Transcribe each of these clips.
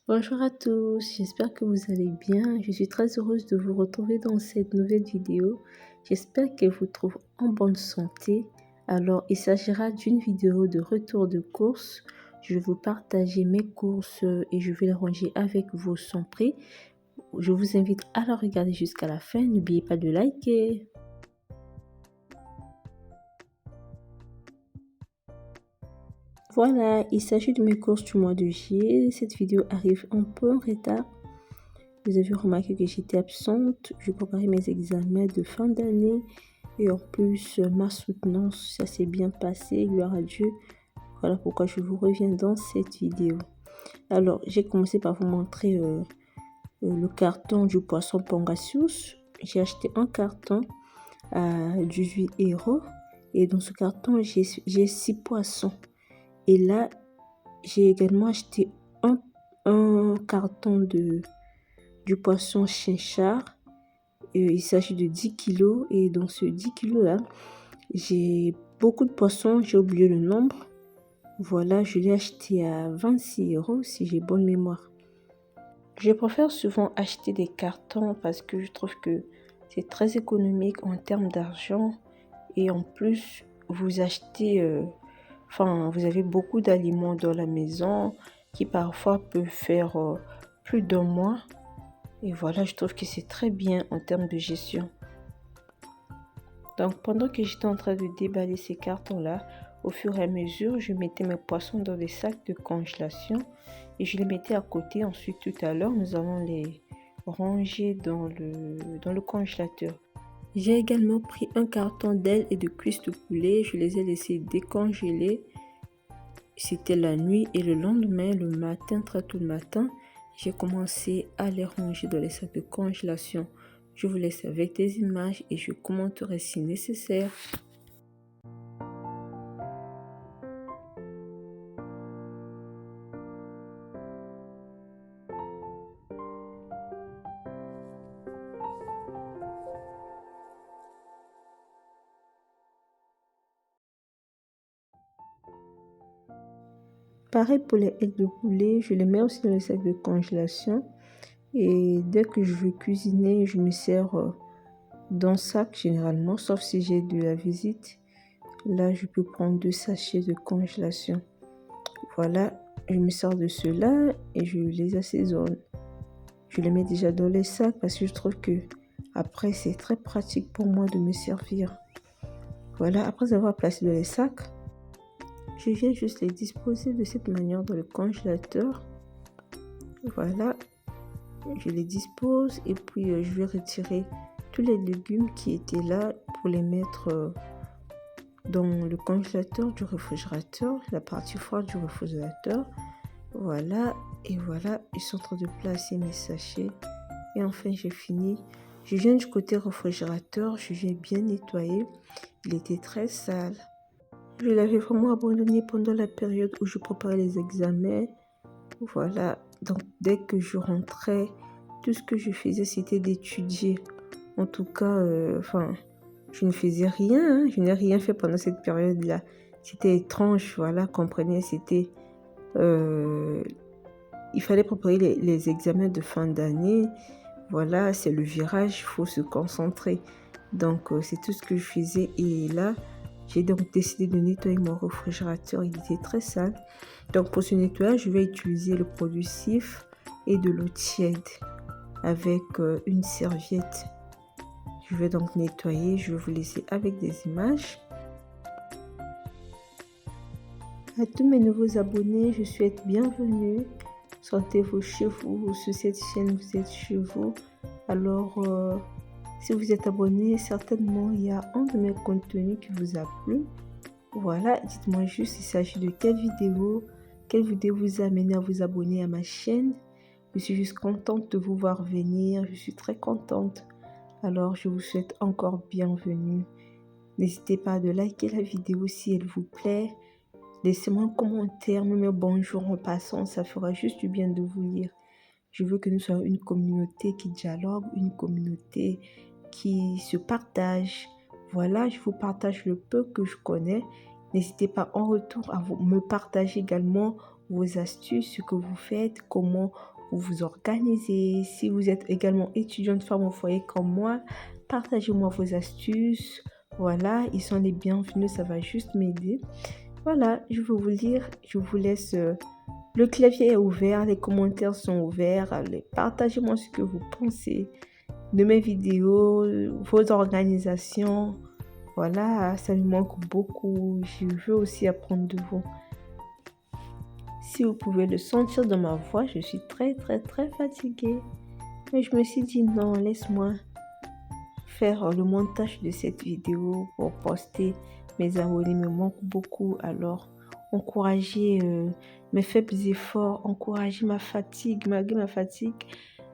Bonjour à tous, j'espère que vous allez bien. Je suis très heureuse de vous retrouver dans cette nouvelle vidéo. J'espère qu'elle vous trouve en bonne santé. Alors, il s'agira d'une vidéo de retour de course. Je vais vous partager mes courses et je vais les ranger avec vous sans prix. Je vous invite à la regarder jusqu'à la fin. N'oubliez pas de liker. Voilà, il s'agit de mes courses du mois de juillet. Cette vidéo arrive un peu en retard. Vous avez remarqué que j'étais absente. Je préparais mes examens de fin d'année. Et en plus, ma soutenance, ça s'est bien passé. Gloire à Dieu. Voilà pourquoi je vous reviens dans cette vidéo. Alors, j'ai commencé par vous montrer le carton du poisson Pangasius. J'ai acheté un carton à 18 €. Et dans ce carton, j'ai 6 poissons. Et là, j'ai également acheté un carton du poisson chinchard. Il s'agit de 10 kilos. Et dans ce 10 kilos-là, j'ai beaucoup de poissons. J'ai oublié le nombre. Voilà, je l'ai acheté à 26 € si j'ai bonne mémoire. Je préfère souvent acheter des cartons parce que je trouve que c'est très économique en termes d'argent. Et en plus, vous achetez... vous avez beaucoup d'aliments dans la maison qui parfois peuvent faire plus d'un mois. Et voilà, je trouve que c'est très bien en termes de gestion. Donc, pendant que j'étais en train de déballer ces cartons-là, au fur et à mesure, je mettais mes poissons dans des sacs de congélation et je les mettais à côté. Ensuite, tout à l'heure, nous allons les ranger dans le congélateur. J'ai également pris un carton d'ailes et de cuisses de poulet. Je les ai laissés décongeler. C'était la nuit et le lendemain, le matin, très tôt le matin, j'ai commencé à les ranger dans les sacs de congélation. Je vous laisse avec des images et je commenterai si nécessaire. Pareil pour les ailes de poulet, je les mets aussi dans les sacs de congélation. Et dès que je veux cuisiner, je me sers d'un sac généralement, sauf si j'ai de la visite. Là, je peux prendre 2 sachets de congélation. Voilà, je me sers de ceux-là et je les assaisonne. Je les mets déjà dans les sacs parce que je trouve que après c'est très pratique pour moi de me servir. Voilà, après avoir placé dans les sacs, je viens juste les disposer de cette manière dans le congélateur. Voilà, je les dispose et puis je vais retirer tous les légumes qui étaient là pour les mettre dans le congélateur du réfrigérateur, la partie froide du réfrigérateur. Voilà, et voilà, je suis en train de placer mes sachets. Et enfin, j'ai fini. Je viens du côté réfrigérateur, je viens bien nettoyer. Il était très sale. Je l'avais vraiment abandonné pendant la période où je préparais les examens. Voilà, donc dès que je rentrais, tout ce que je faisais, c'était d'étudier. En tout cas, je ne faisais rien. Je n'ai rien fait pendant cette période-là. C'était étrange, voilà, comprenez, c'était... il fallait préparer les examens de fin d'année. Voilà, c'est le virage, il faut se concentrer. Donc, c'est tout ce que je faisais. Et là, j'ai donc décidé de nettoyer mon réfrigérateur. Il était très sale. Donc, pour ce nettoyage, je vais utiliser le produit Cif et de l'eau tiède avec une serviette. Je vais donc nettoyer. Je vais vous laisser avec des images. À tous mes nouveaux abonnés, je souhaite bienvenue. Sentez-vous chez vous. Sur cette chaîne, vous êtes chez vous. Alors, si vous êtes abonné, certainement, il y a un de mes contenus qui vous a plu. Voilà, dites-moi juste, il s'agit de quelle vidéo vous a amené à vous abonner à ma chaîne. Je suis juste contente de vous voir venir, je suis très contente. Alors, je vous souhaite encore bienvenue. N'hésitez pas à liker la vidéo si elle vous plaît. Laissez-moi un commentaire, même un bonjour en passant, ça fera juste du bien de vous lire. Je veux que nous soyons une communauté qui dialogue, une communauté qui se partage. Voilà, je vous partage le peu que je connais. N'hésitez pas en retour à me partager également vos astuces, ce que vous faites, comment vous vous organisez. Si vous êtes également étudiante femme au foyer comme moi, partagez-moi vos astuces. Voilà, ils sont les bienvenus, ça va juste m'aider. Voilà, je vais vous lire, je vous laisse. Le clavier est ouvert, les commentaires sont ouverts. Allez, partagez-moi ce que vous pensez de mes vidéos, vos organisations. Voilà, ça me manque beaucoup. Je veux aussi apprendre de vous. Si vous pouvez le sentir dans ma voix, je suis très fatiguée. Mais je me suis dit non, laisse-moi faire le montage de cette vidéo pour poster. Mes abonnés me manquent beaucoup, alors encourager mes faibles efforts, encourager ma fatigue. Malgré ma fatigue,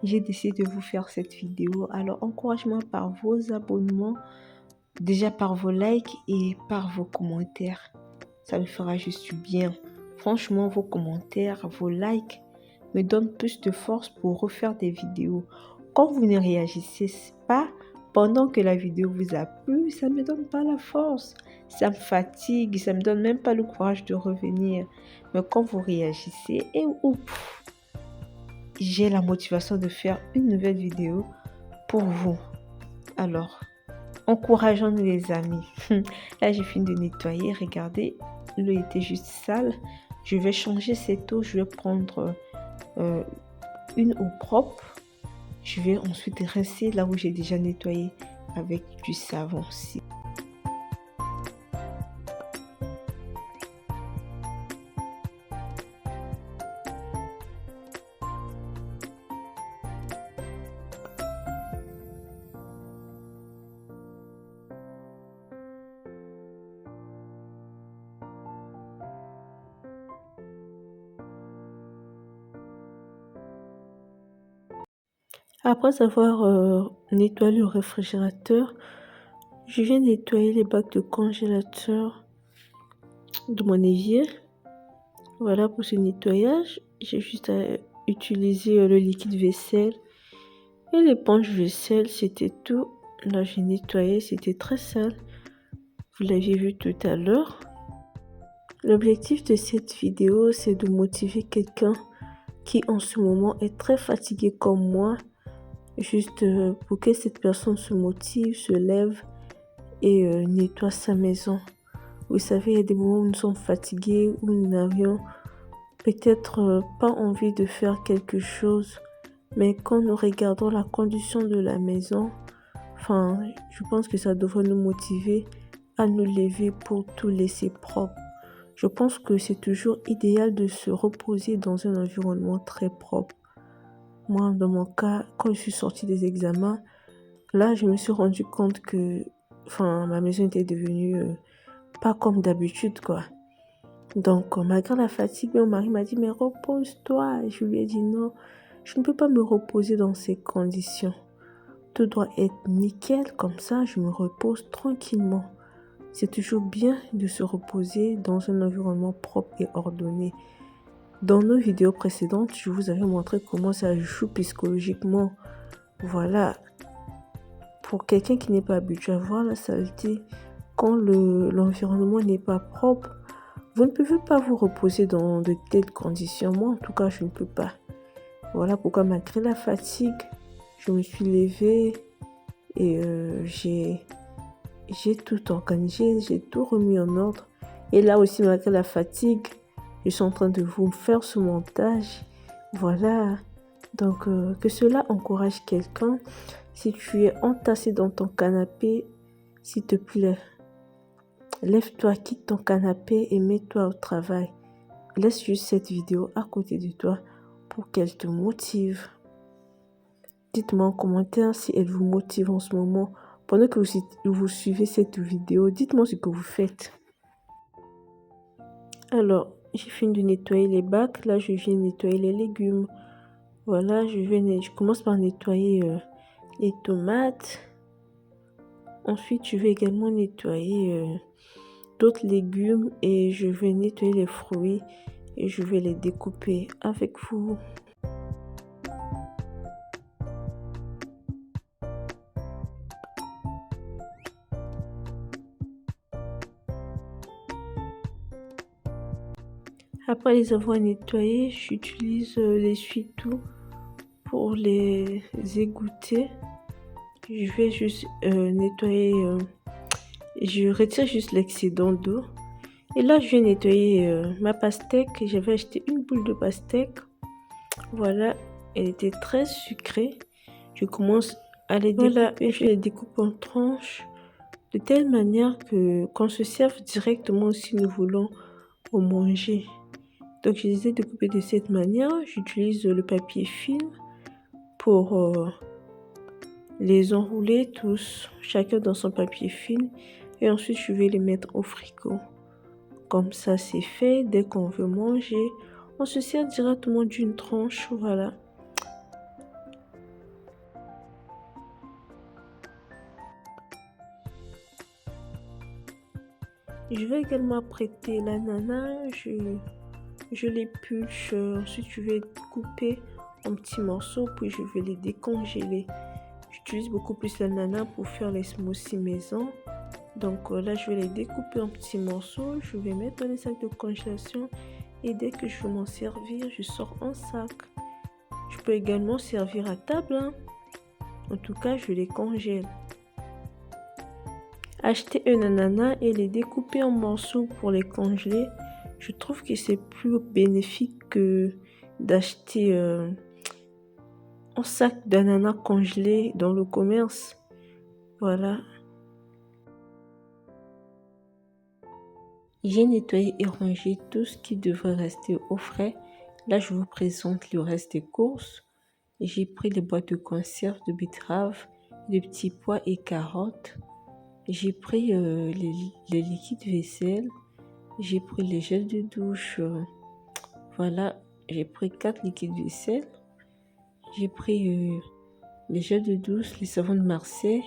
j'ai décidé de vous faire cette vidéo. Alors encouragez-moi par vos abonnements, déjà par vos likes et par vos commentaires. Ça me fera juste du bien. Franchement, vos commentaires, vos likes me donnent plus de force pour refaire des vidéos. Quand vous ne réagissez pas pendant que la vidéo vous a plu, ça ne me donne pas la force. Ça me fatigue, ça ne me donne même pas le courage de revenir. Mais quand vous réagissez, et j'ai la motivation de faire une nouvelle vidéo pour vous. Alors, encourageons-nous les amis. Là, j'ai fini de nettoyer. Regardez, l'eau était juste sale. Je vais changer cette eau. Je vais prendre une eau propre. Je vais ensuite rincer là où j'ai déjà nettoyé avec du savon aussi. Après avoir nettoyé le réfrigérateur, je viens nettoyer les bacs de congélateur de mon évier. Voilà pour ce nettoyage. J'ai juste à utiliser le liquide vaisselle et l'éponge vaisselle, c'était tout. Là, j'ai nettoyé, c'était très sale. Vous l'aviez vu tout à l'heure. L'objectif de cette vidéo, c'est de motiver quelqu'un qui en ce moment est très fatigué comme moi, juste pour que cette personne se motive, se lève et nettoie sa maison. Vous savez, il y a des moments où nous sommes fatigués, où nous n'avions peut-être pas envie de faire quelque chose, mais quand nous regardons la condition de la maison, je pense que ça devrait nous motiver à nous lever pour tout laisser propre. Je pense que c'est toujours idéal de se reposer dans un environnement très propre. Moi, dans mon cas, quand je suis sortie des examens, là, je me suis rendu compte que ma maison était devenue pas comme d'habitude, quoi. Donc, malgré la fatigue, mon mari m'a dit, mais repose-toi. Et je lui ai dit, non, je ne peux pas me reposer dans ces conditions. Tout doit être nickel, comme ça, je me repose tranquillement. C'est toujours bien de se reposer dans un environnement propre et ordonné. Dans nos vidéos précédentes, je vous avais montré comment ça joue psychologiquement. Voilà. Pour quelqu'un qui n'est pas habitué à voir la saleté, quand l'environnement n'est pas propre, vous ne pouvez pas vous reposer dans de telles conditions. Moi, en tout cas, je ne peux pas. Voilà pourquoi, malgré la fatigue, je me suis levée et j'ai tout organisé, j'ai tout remis en ordre. Et là aussi, malgré la fatigue, je suis en train de vous faire ce montage. Voilà. Donc, que cela encourage quelqu'un. Si tu es entassé dans ton canapé, s'il te plaît, lève-toi, quitte ton canapé et mets-toi au travail. Laisse juste cette vidéo à côté de toi pour qu'elle te motive. Dites-moi en commentaire si elle vous motive en ce moment. Pendant que vous suivez cette vidéo, dites-moi ce que vous faites. Alors, j'ai fini de nettoyer les bacs. Là, je viens nettoyer les légumes. Voilà, je commence par nettoyer les tomates. Ensuite, je vais également nettoyer d'autres légumes et je vais nettoyer les fruits et je vais les découper avec vous. Après les avoir nettoyés, j'utilise l'essuie-tout Pour les égoutter, je vais juste nettoyer. Je retire juste l'excédent d'eau. Et là, je vais nettoyer ma pastèque. J'avais acheté une boule de pastèque. Voilà, elle était très sucrée. Je commence à les découper. Voilà, je les découpe en tranches de telle manière que qu'on se serve directement si nous voulons en manger. Donc, je les ai découpés de cette manière. J'utilise le papier film pour les enrouler tous, chacun dans son papier film. Et ensuite, je vais les mettre au frigo. Comme ça, c'est fait. Dès qu'on veut manger, on se sert directement d'une tranche. Voilà. Je vais également prêter l'ananas. Je l'épulche. Ensuite, je vais couper en petits morceaux. Puis, je vais les décongeler. J'utilise beaucoup plus l'ananas pour faire les smoothies maison. Donc là, je vais les découper en petits morceaux. Je vais mettre dans les sacs de congélation. Et dès que je veux m'en servir, je sors un sac. Je peux également servir à table. Hein. En tout cas, je les congèle. Acheter un ananas et les découper en morceaux pour les congeler. Je trouve que c'est plus bénéfique que d'acheter un sac d'ananas congelé dans le commerce. Voilà. J'ai nettoyé et rangé tout ce qui devrait rester au frais. Là, je vous présente le reste des courses. J'ai pris les boîtes de conserve de betteraves, de petits pois et carottes. J'ai pris les liquides vaisselle. J'ai pris les gels de douche. Voilà, j'ai pris 4 liquides vaisselle. J'ai pris les gels de douche, les savons de Marseille,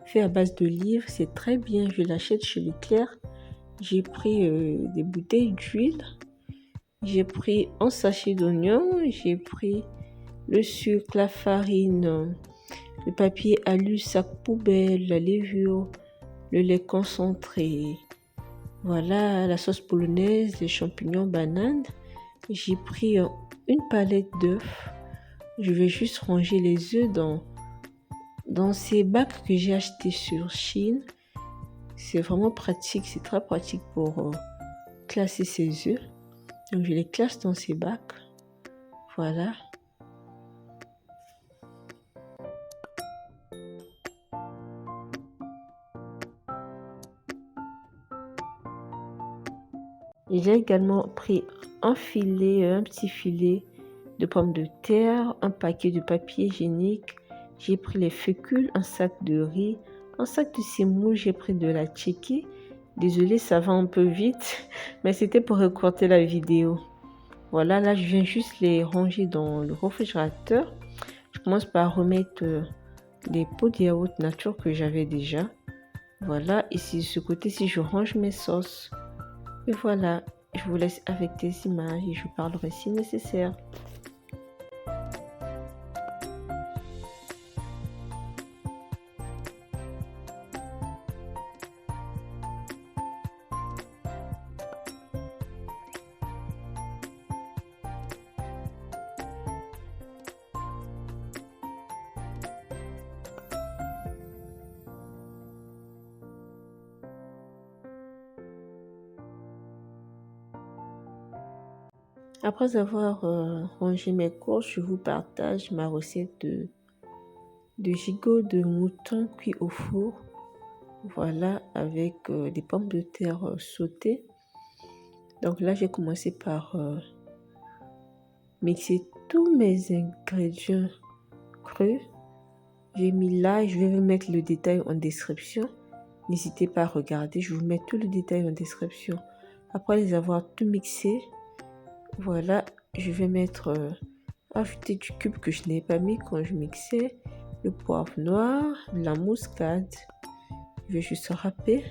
fait à base d'olive. C'est très bien, je l'achète chez Leclerc. J'ai pris des bouteilles d'huile. J'ai pris un sachet d'oignons. J'ai pris le sucre, la farine, le papier alu, sac poubelle, la levure, le lait concentré. Voilà, la sauce polonaise, les champignons, bananes. J'ai pris une palette d'œufs. Je vais juste ranger les œufs dans ces bacs que j'ai achetés sur Chine. C'est vraiment pratique, c'est très pratique pour classer ces œufs. Donc je les classe dans ces bacs. Voilà. J'ai également pris un petit filet de pommes de terre, un paquet de papier hygiénique. J'ai pris les fécules, un sac de riz, un sac de semoule. J'ai pris de la tchéké. Désolée, ça va un peu vite, mais c'était pour recorter la vidéo. Voilà, là, je viens juste les ranger dans le réfrigérateur. Je commence par remettre les pots de yaourt nature que j'avais déjà. Voilà, ici, de ce côté-ci, je range mes sauces. Et voilà, je vous laisse avec des images et je parlerai si nécessaire. Après avoir rangé mes courses, je vous partage ma recette de gigot de mouton cuit au four. Voilà, avec des pommes de terre sautées. Donc là, j'ai commencé par mixer tous mes ingrédients crus. J'ai mis là, je vais vous mettre le détail en description. N'hésitez pas à regarder, je vous mets tout le détail en description. Après les avoir tout mixé, voilà, je vais mettre ajouter du cube que je n'ai pas mis quand je mixais, le poivre noir, la muscade. Je vais juste râper.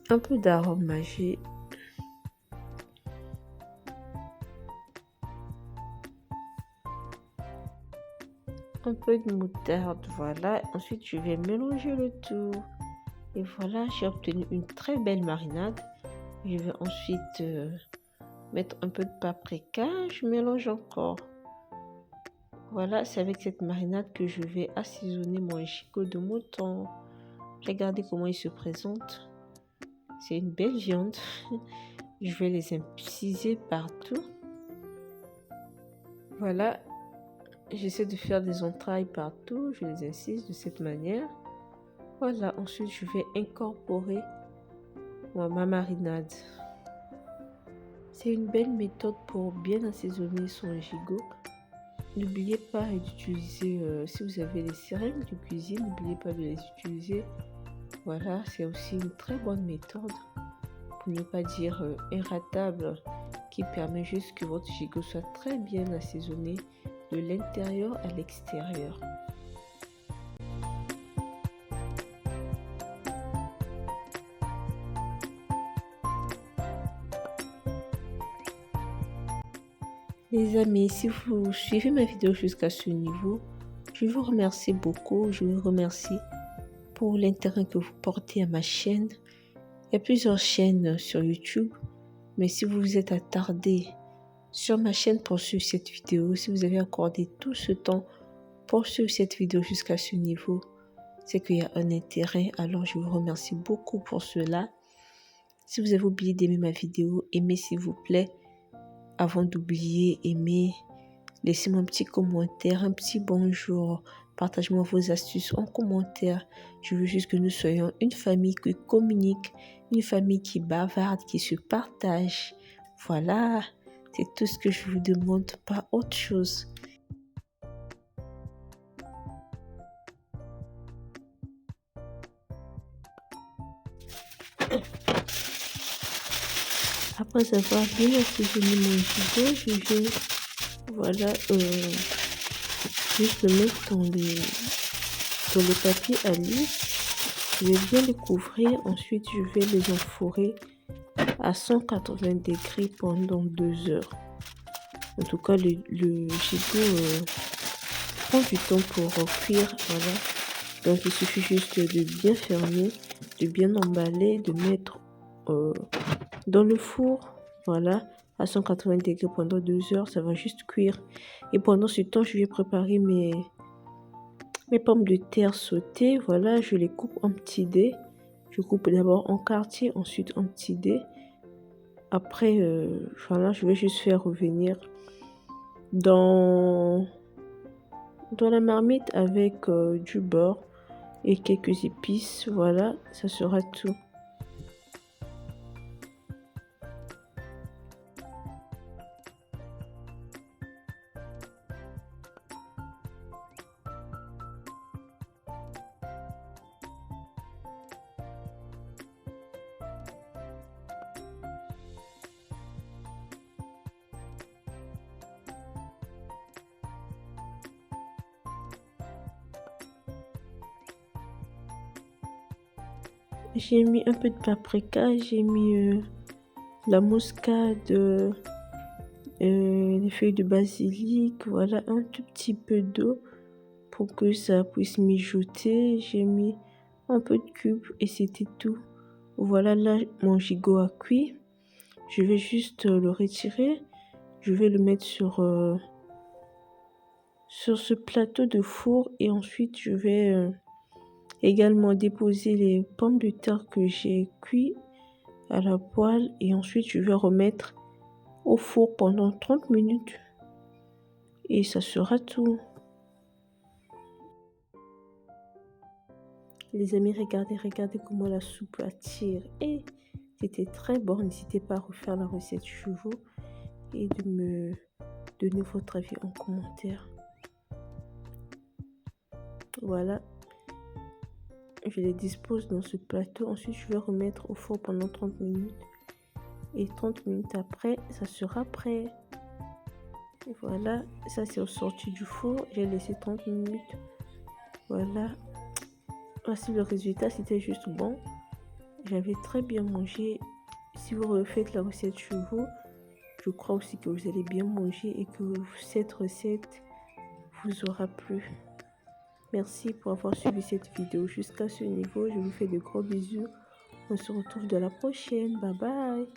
Un peu d'arôme magique. Un peu de moutarde, voilà. Ensuite, je vais mélanger le tout. Et voilà, j'ai obtenu une très belle marinade. Je vais ensuite mettre un peu de paprika. Je mélange encore. Voilà, c'est avec cette marinade que je vais assaisonner mon gigot de mouton. Regardez comment il se présente. C'est une belle viande. Je vais les inciser partout. Voilà, j'essaie de faire des entrailles partout. Je les incise de cette manière. Voilà, ensuite je vais incorporer ma marinade. C'est une belle méthode pour bien assaisonner son gigot. N'oubliez pas d'utiliser, si vous avez les seringues de cuisine, n'oubliez pas de les utiliser. Voilà, c'est aussi une très bonne méthode, pour ne pas dire inratable, qui permet juste que votre gigot soit très bien assaisonné de l'intérieur à l'extérieur. Les amis, si vous suivez ma vidéo jusqu'à ce niveau, je vous remercie beaucoup. Je vous remercie pour l'intérêt que vous portez à ma chaîne. Il y a plusieurs chaînes sur YouTube, mais si vous vous êtes attardé sur ma chaîne pour suivre cette vidéo, si vous avez accordé tout ce temps pour suivre cette vidéo jusqu'à ce niveau, c'est qu'il y a un intérêt. Alors, je vous remercie beaucoup pour cela. Si vous avez oublié d'aimer ma vidéo, aimez s'il vous plaît. Avant d'oublier, aimez, laissez-moi un petit commentaire, un petit bonjour. Partagez-moi vos astuces en commentaire. Je veux juste que nous soyons une famille qui communique, une famille qui bavarde, qui se partage. Voilà, c'est tout ce que je vous demande, pas autre chose. Après avoir bien assaisonné mon gigot, je vais juste le mettre dans le papier à l'huile. Je vais bien les couvrir. Ensuite, je vais les enfourrer à 180 degrés pendant 2 heures. En tout cas, le gigot prend du temps pour cuire. Voilà. Donc, il suffit juste de bien fermer, de bien emballer, de mettre dans le four. Voilà. À 180 degrés pendant 2 heures. Ça va juste cuire. Et pendant ce temps, je vais préparer mes pommes de terre sautées. Voilà. Je les coupe en petits dés. Je coupe d'abord en quartier, ensuite en petits dés. Après, voilà, je vais juste faire revenir dans la marmite avec du beurre et quelques épices. Voilà, ça sera tout. J'ai mis un peu de paprika, j'ai mis la muscade, les feuilles de basilic, voilà, un tout petit peu d'eau pour que ça puisse mijoter. J'ai mis un peu de cube et c'était tout. Voilà, là, mon gigot a cuit. Je vais juste le retirer. Je vais le mettre sur ce plateau de four et ensuite je vais également déposer les pommes de terre que j'ai cuit à la poêle et ensuite je vais remettre au four pendant 30 minutes et ça sera tout. Les amis, regardez comment la soupe attire et c'était très bon. N'hésitez pas à refaire la recette chez vous et de me donner votre avis en commentaire. Voilà, je les dispose dans ce plateau. Ensuite, je vais remettre au four pendant 30 minutes. Et 30 minutes après, ça sera prêt. Et voilà, ça c'est au sorti du four. J'ai laissé 30 minutes. Voilà. Voici le résultat, c'était juste bon. J'avais très bien mangé. Si vous refaites la recette chez vous, je crois aussi que vous allez bien manger et que cette recette vous aura plu. Merci pour avoir suivi cette vidéo jusqu'à ce niveau. Je vous fais de gros bisous. On se retrouve de la prochaine. Bye bye.